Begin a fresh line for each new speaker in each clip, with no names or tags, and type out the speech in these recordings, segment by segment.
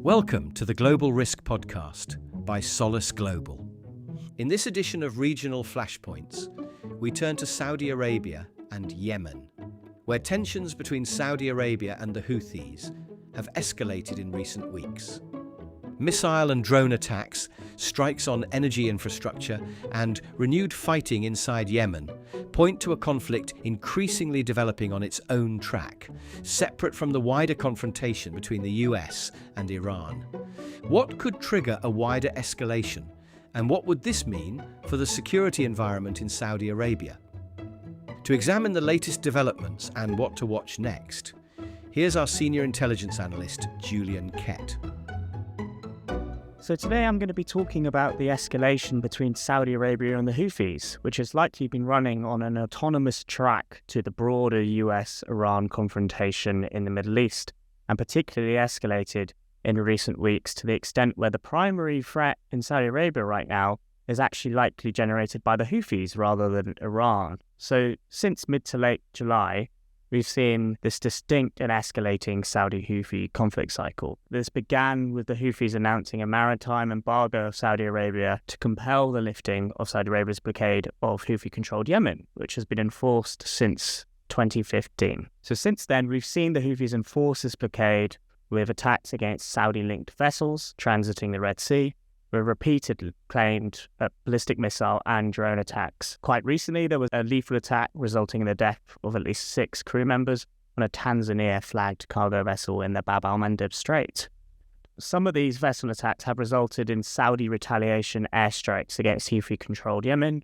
Welcome to the Global Risk Podcast by Solace Global. In this edition of Regional Flashpoints, we turn to Saudi Arabia and Yemen, where tensions between Saudi Arabia and the Houthis have escalated in recent weeks. Missile and drone attacks, strikes on energy infrastructure, and renewed fighting inside Yemen point to a conflict increasingly developing on its own track, separate from the wider confrontation between the US and Iran. What could trigger a wider escalation, and what would this mean for the security environment in Saudi Arabia? To examine the latest developments and what to watch next, here's our Senior Intelligence Analyst Julian Kett.
So today I'm going to be talking about the escalation between Saudi Arabia and the Houthis, which has likely been running on an autonomous track to the broader US-Iran confrontation in the Middle East, and particularly escalated in recent weeks to the extent where the primary threat in Saudi Arabia right now is actually likely generated by the Houthis rather than Iran. So since mid to late July, we've seen this distinct and escalating Saudi-Houthi conflict cycle. This began with the Houthis announcing a maritime embargo of Saudi Arabia to compel the lifting of Saudi Arabia's blockade of Houthi-controlled Yemen, which has been enforced since 2015. So since then, we've seen the Houthis enforce this blockade with attacks against Saudi-linked vessels transiting the Red Sea, were repeatedly claimed ballistic missile and drone attacks. Quite recently, there was a lethal attack resulting in the death of at least 6 crew members on a Tanzania-flagged cargo vessel in the Bab al-Mandeb Strait. Some of these vessel attacks have resulted in Saudi retaliation airstrikes against Houthi-controlled Yemen,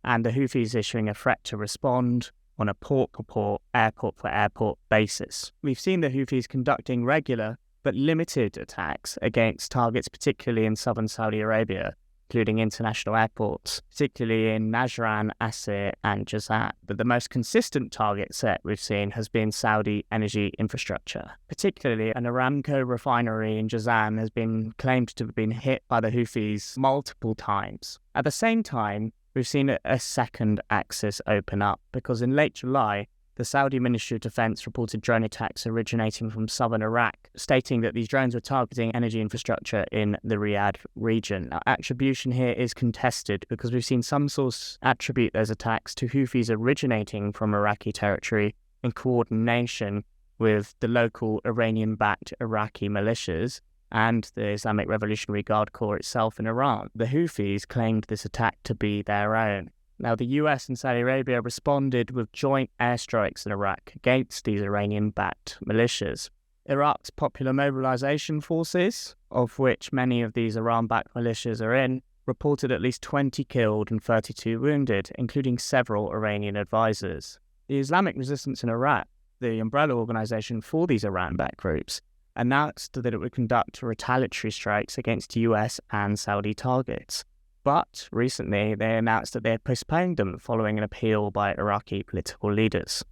and the Houthis issuing a threat to respond on a port-for-port, airport-for-airport basis. We've seen the Houthis conducting regular but limited attacks against targets, particularly in southern Saudi Arabia, including international airports, particularly in Najran, Asir, and Jazan. But the most consistent target set we've seen has been Saudi energy infrastructure. Particularly, an Aramco refinery in Jazan has been claimed to have been hit by the Houthis multiple times. At the same time, we've seen a second axis open up, because in late July, the Saudi Ministry of Defense reported drone attacks originating from southern Iraq, stating that these drones were targeting energy infrastructure in the Riyadh region. Now, attribution here is contested because we've seen some sources attribute those attacks to Houthis originating from Iraqi territory in coordination with the local Iranian-backed Iraqi militias and the Islamic Revolutionary Guard Corps itself in Iran. The Houthis claimed this attack to be their own. Now, the US and Saudi Arabia responded with joint airstrikes in Iraq against these Iranian-backed militias. Iraq's Popular Mobilization Forces, of which many of these Iran-backed militias are in, reported at least 20 killed and 32 wounded, including several Iranian advisors. The Islamic Resistance in Iraq, the umbrella organization for these Iran-backed groups, announced that it would conduct retaliatory strikes against US and Saudi targets. But recently, they announced that they had postponed them following an appeal by Iraqi political leaders.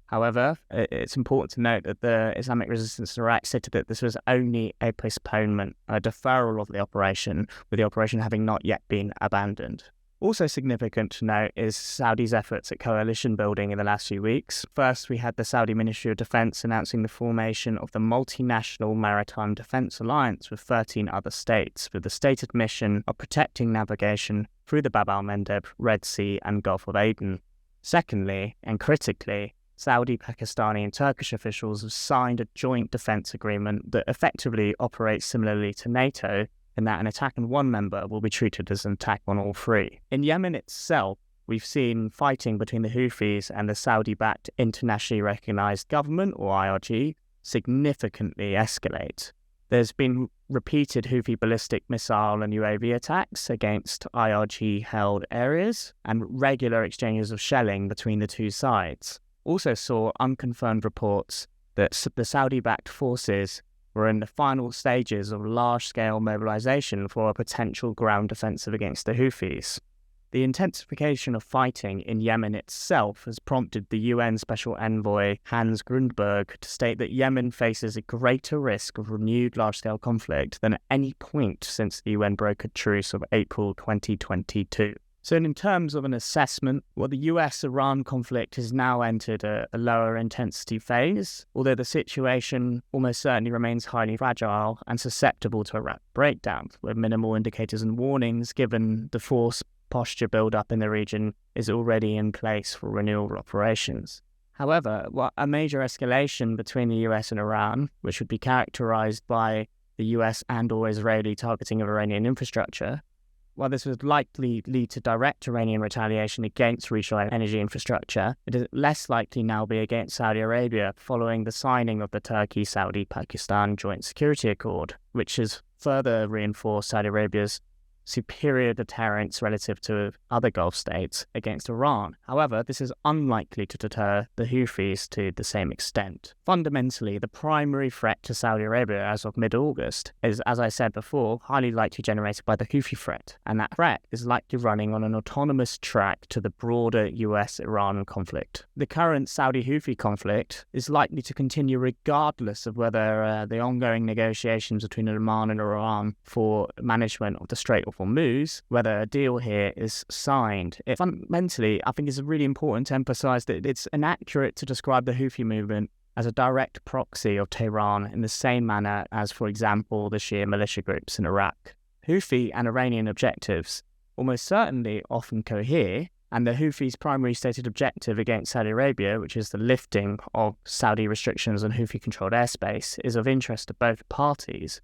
However, it's important to note that the Islamic Resistance in Iraq stated that this was only a postponement, a deferral of the operation, with the operation having not yet been abandoned. Also significant to note is Saudi's efforts at coalition building in the last few weeks. First, we had the Saudi Ministry of Defense announcing the formation of the Multinational Maritime Defense Alliance with 13 other states, with the stated mission of protecting navigation through the Bab al-Mandeb, Red Sea and Gulf of Aden. Secondly, and critically, Saudi, Pakistani and Turkish officials have signed a joint defense agreement that effectively operates similarly to NATO, in that an attack on one member will be treated as an attack on all three. In Yemen itself, we've seen fighting between the Houthis and the Saudi-backed internationally recognized government, or IRG, significantly escalate. There's been repeated Houthi ballistic missile and UAV attacks against IRG-held areas, and regular exchanges of shelling between the two sides. Also saw unconfirmed reports that the Saudi-backed forces were in the final stages of large-scale mobilization for a potential ground offensive against the Houthis. The intensification of fighting in Yemen itself has prompted the UN Special Envoy Hans Grundberg to state that Yemen faces a greater risk of renewed large-scale conflict than at any point since the UN brokered truce of April 2022. So in terms of an assessment, the US-Iran conflict has now entered a lower intensity phase, although the situation almost certainly remains highly fragile and susceptible to a rapid breakdown, with minimal indicators and warnings given the force posture build-up in the region is already in place for renewal operations. However, a major escalation between the US and Iran, which would be characterized by the US and/or Israeli targeting of Iranian infrastructure, while this would likely lead to direct Iranian retaliation against regional energy infrastructure, it is less likely now be against Saudi Arabia following the signing of the Turkey-Saudi-Pakistan Joint Security Accord, which has further reinforced Saudi Arabia's superior deterrence relative to other Gulf states against Iran. However, this is unlikely to deter the Houthis to the same extent. Fundamentally, the primary threat to Saudi Arabia as of mid-August is, as I said before, highly likely generated by the Houthi threat, and that threat is likely running on an autonomous track to the broader US-Iran conflict. The current Saudi-Houthi conflict is likely to continue regardless of whether the ongoing negotiations between Oman and Iran for management of the Strait of Hormuz, whether a deal here is signed. Fundamentally, I think it's really important to emphasize that it's inaccurate to describe the Houthi movement as a direct proxy of Tehran in the same manner as, for example, the Shia militia groups in Iraq. Houthi and Iranian objectives almost certainly often cohere, and the Houthis' primary stated objective against Saudi Arabia, which is the lifting of Saudi restrictions on Houthi-controlled airspace, is of interest to both parties.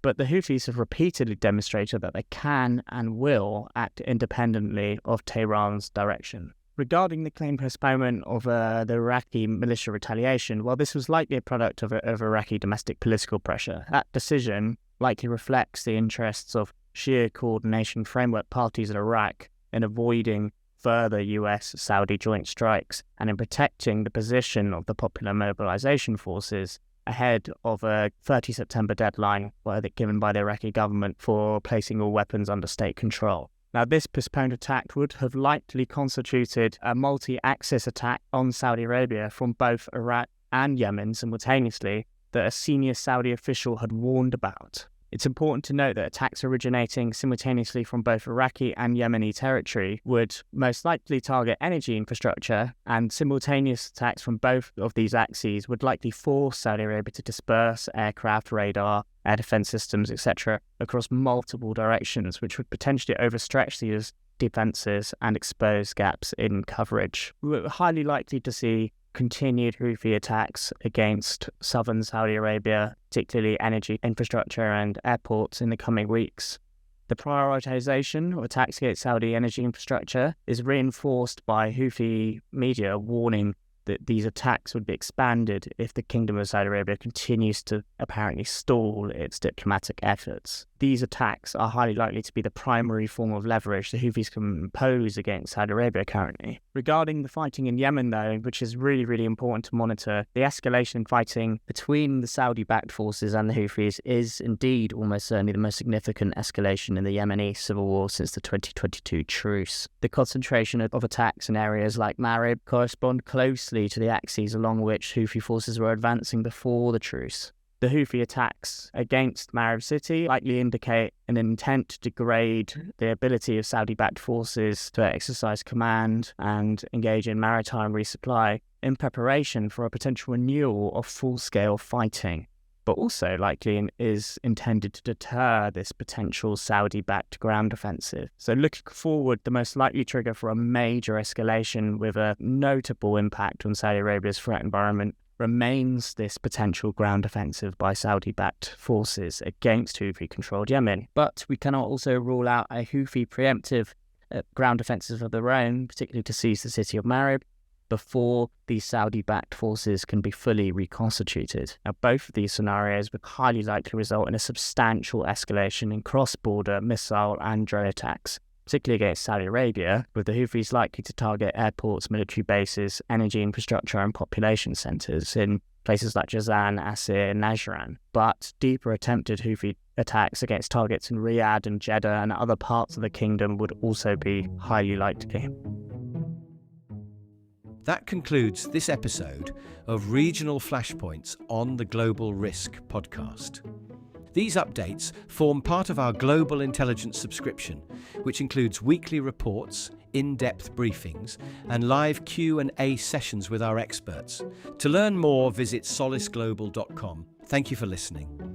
But the Houthis have repeatedly demonstrated that they can and will act independently of Tehran's direction. Regarding the claimed postponement of the Iraqi militia retaliation, this was likely a product of Iraqi domestic political pressure. That decision likely reflects the interests of Shia coordination framework parties in Iraq in avoiding further US-Saudi joint strikes and in protecting the position of the Popular Mobilization Forces ahead of a 30 September deadline given by the Iraqi government for placing all weapons under state control. Now, this postponed attack would have likely constituted a multi-axis attack on Saudi Arabia from both Iraq and Yemen simultaneously that a senior Saudi official had warned about. It's important to note that attacks originating simultaneously from both Iraqi and Yemeni territory would most likely target energy infrastructure, and simultaneous attacks from both of these axes would likely force Saudi Arabia to disperse aircraft, radar, air defense systems, etc. across multiple directions, which would potentially overstretch these defenses and expose gaps in coverage. We're highly likely to see continued Houthi attacks against southern Saudi Arabia, particularly energy infrastructure and airports, in the coming weeks. The prioritization of attacks against Saudi energy infrastructure is reinforced by Houthi media warning that these attacks would be expanded if the Kingdom of Saudi Arabia continues to apparently stall its diplomatic efforts. These attacks are highly likely to be the primary form of leverage the Houthis can impose against Saudi Arabia currently. Regarding the fighting in Yemen, though, which is really, really important to monitor, the escalation in fighting between the Saudi-backed forces and the Houthis is indeed almost certainly the most significant escalation in the Yemeni civil war since the 2022 truce. The concentration of attacks in areas like Marib correspond closely to the axes along which Houthi forces were advancing before the truce. The Houthi attacks against Marib city likely indicate an intent to degrade the ability of Saudi-backed forces to exercise command and engage in maritime resupply in preparation for a potential renewal of full-scale fighting, but also likely is intended to deter this potential Saudi-backed ground offensive. So looking forward, the most likely trigger for a major escalation with a notable impact on Saudi Arabia's threat environment remains this potential ground offensive by Saudi-backed forces against Houthi-controlled Yemen. But we cannot also rule out a Houthi preemptive ground offensive of their own, particularly to seize the city of Marib, before these Saudi-backed forces can be fully reconstituted. Now, both of these scenarios would highly likely result in a substantial escalation in cross-border missile and drone attacks, particularly against Saudi Arabia, with the Houthis likely to target airports, military bases, energy infrastructure and population centres in places like Jazan, Asir and Najran. But deeper attempted Houthi attacks against targets in Riyadh and Jeddah and other parts of the kingdom would also be highly likely.
That concludes this episode of Regional Flashpoints on the Global Risk podcast. These updates form part of our global intelligence subscription, which includes weekly reports, in-depth briefings, and live Q&A sessions with our experts. To learn more, visit solisglobal.com. Thank you for listening.